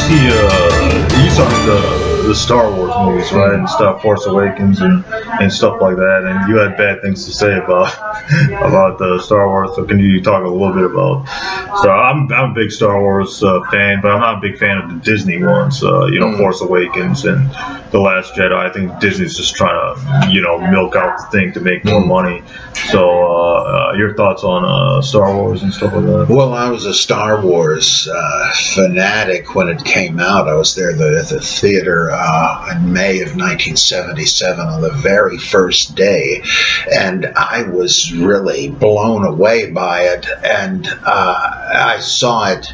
see, you saw the Star Wars movies, right, and stuff, Force Awakens and stuff like that, and you had bad things to say about the Star Wars. So can you talk a little bit about? So I'm a big Star Wars fan, but I'm not a big fan of the Disney ones. Force Awakens and The Last Jedi. I think Disney's just trying to milk out the thing to make more money. So your thoughts on Star Wars and stuff like that? Well, I was a Star Wars fanatic when it came out. I was there at the theater in May of 1977 on the very first day, and I was really blown away by it, and I saw it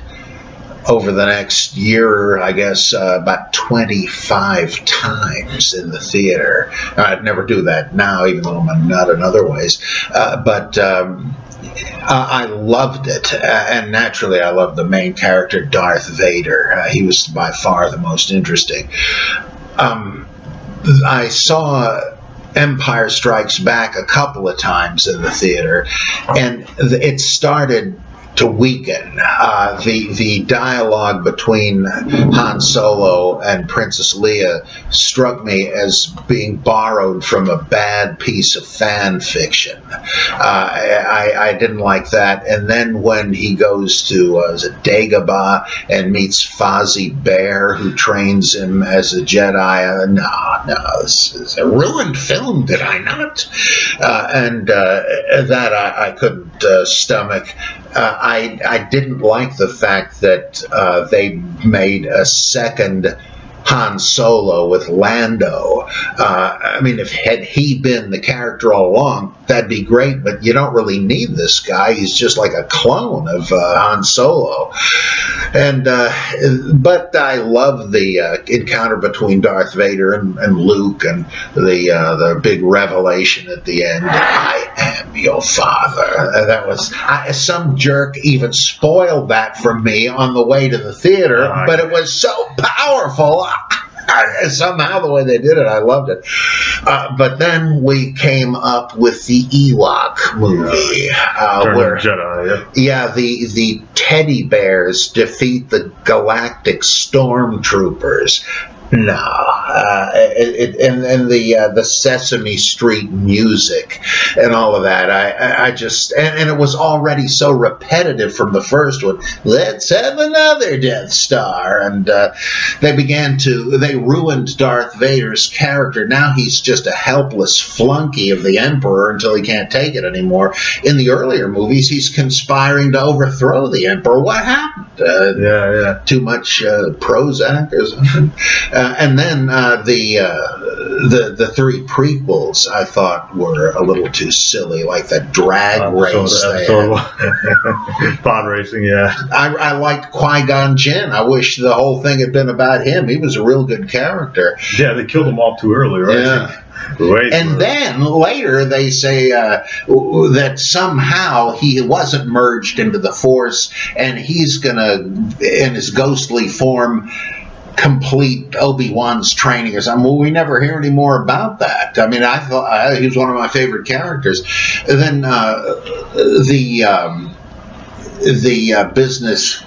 over the next year, I guess, about 25 times in the theater. I'd never do that now, even though I'm not in other ways. But I loved it, and naturally I loved the main character, Darth Vader. He was by far the most interesting. I saw Empire Strikes Back a couple of times in the theater, and it started to weaken. The dialogue between Han Solo and Princess Leia struck me as being borrowed from a bad piece of fan fiction. I didn't like that. And then when he goes to Dagobah and meets Fozzie Bear, who trains him as a Jedi, no, this is a ruined film, did I not? And that I couldn't stomach. I didn't like the fact that they made a second Han Solo with Lando. I mean, had he been the character all along, that'd be great, but you don't really need this guy. He's just like a clone of Han Solo. And but I love the encounter between Darth Vader and Luke, and the big revelation at the end. I am your father. That was some jerk even spoiled that from me on the way to the theater, but it was so powerful. Somehow the way they did it, I loved it. But then we came up with the Ewok movie, where Jedi, the teddy bears defeat the galactic stormtroopers. No, and the Sesame Street music and all of that. I just and it was already so repetitive from the first one. Let's have another Death Star, and they ruined Darth Vader's character. Now he's just a helpless flunky of the Emperor until he can't take it anymore. In the earlier movies, he's conspiring to overthrow the Emperor. What happened? Too much Prozac or something. And then the three prequels I thought were a little too silly, like the drag race. Pod racing, yeah. I liked Qui-Gon Jinn. I wish the whole thing had been about him. He was a real good character. Yeah, they killed him off too early, right? Yeah. And then later they say that somehow he wasn't merged into the Force, and he's going to, in his ghostly form, complete Obi-Wan's training or something. Well, we never hear any more about that. I mean, I thought he was one of my favorite characters. And then the business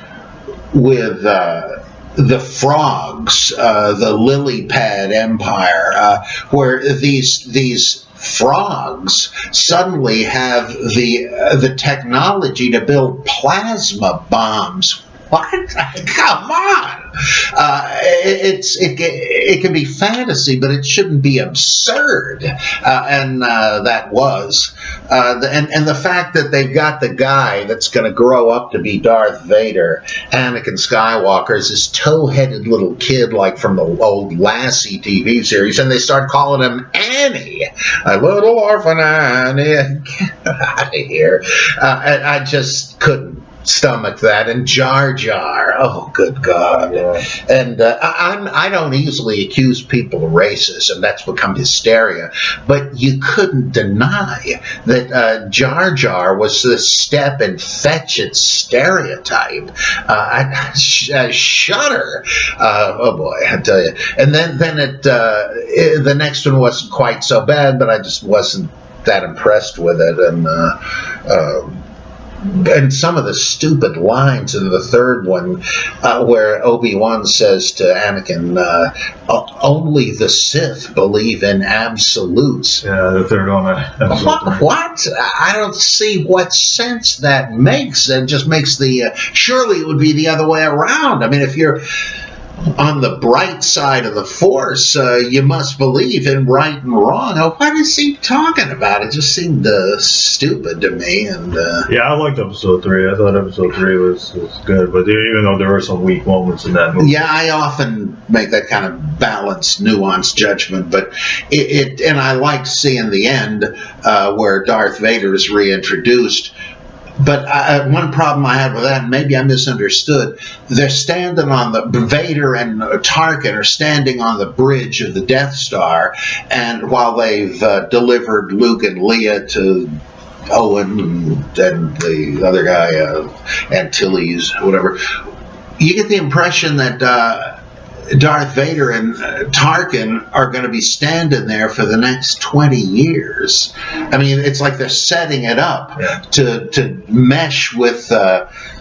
with the frogs, the lily pad empire, where these frogs suddenly have the technology to build plasma bombs. What? Come on! It can be fantasy, but it shouldn't be absurd, and that was. And the fact that they've got the guy that's going to grow up to be Darth Vader, Anakin Skywalker, is this tow-headed little kid like from the old Lassie TV series, and they start calling him Annie, a little orphan Annie. Get out of here! I just couldn't stomach that. And Jar Jar, oh good God. And I don't easily accuse people of racism. That's become hysteria, but you couldn't deny that Jar Jar was the step and fetch it stereotype. I shudder. Oh boy, I tell you. And then the next one wasn't quite so bad, but I just wasn't that impressed with it. And and some of the stupid lines in the third one, where Obi-Wan says to Anakin, "Only the Sith believe in absolutes." Yeah, the third one. What? I don't see what sense that makes. It just makes surely it would be the other way around. I mean, if you're on the bright side of the Force, you must believe in right and wrong. Now, what is he talking about? It just seemed stupid to me. And yeah, I liked Episode 3. I thought Episode 3 was good, but even though there were some weak moments in that movie. Yeah, I often make that kind of balanced, nuanced judgment, but and I liked seeing the end where Darth Vader is reintroduced. But one problem I had with that, and maybe I misunderstood, they're standing on Vader and Tarkin are standing on the bridge of the Death Star, and while they've delivered Luke and Leia to Owen and the other guy, Antilles, whatever, you get the impression that Darth Vader and Tarkin are going to be standing there for the next 20 years. I mean, it's like they're setting it up to mesh with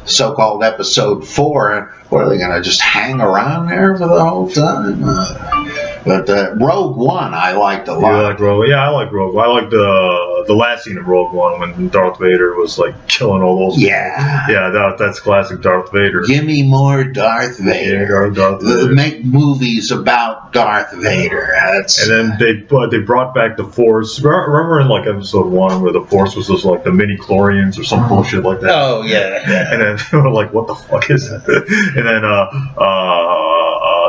so-called Episode 4. What, are they going to just hang around there for the whole time? But Rogue One I liked a lot. You like Rogue? Yeah, I like Rogue One. I like the last scene of Rogue One when Darth Vader was like killing all those people. Yeah, that's classic Darth Vader. Give me more Darth Vader. Yeah, Darth Vader. Make movies about Darth Vader. And then they brought back the Force. Remember in like Episode 1 where the Force was just like the midi-chlorians or some bullshit like that? Oh, yeah. And then they were like, what the fuck is that? And then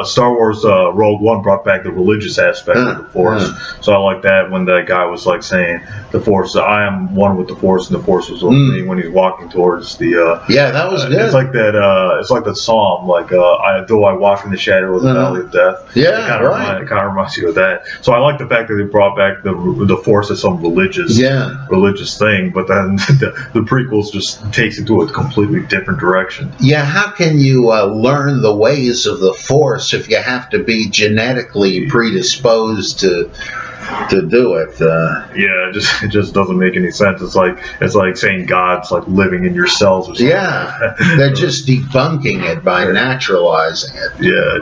Star Wars Rogue One brought back the religious aspect of the Force. So I like that when that guy was like saying the Force, I am one with the Force, and the Force was with me when he's walking towards the. Yeah, that was good. It's like that. It's like that psalm, like though I walk in the shadow of the valley of death. Yeah, it kind of reminds you of that. So I like the fact that they brought back the Force as some religious thing, but then the prequels just takes it to a completely different direction. Yeah, how can you learn the ways of the Force if you have to be genetically predisposed to do it? Yeah, it just doesn't make any sense. It's like saying God's like living in your cells or something. Yeah, they're just debunking it by naturalizing it. Yeah.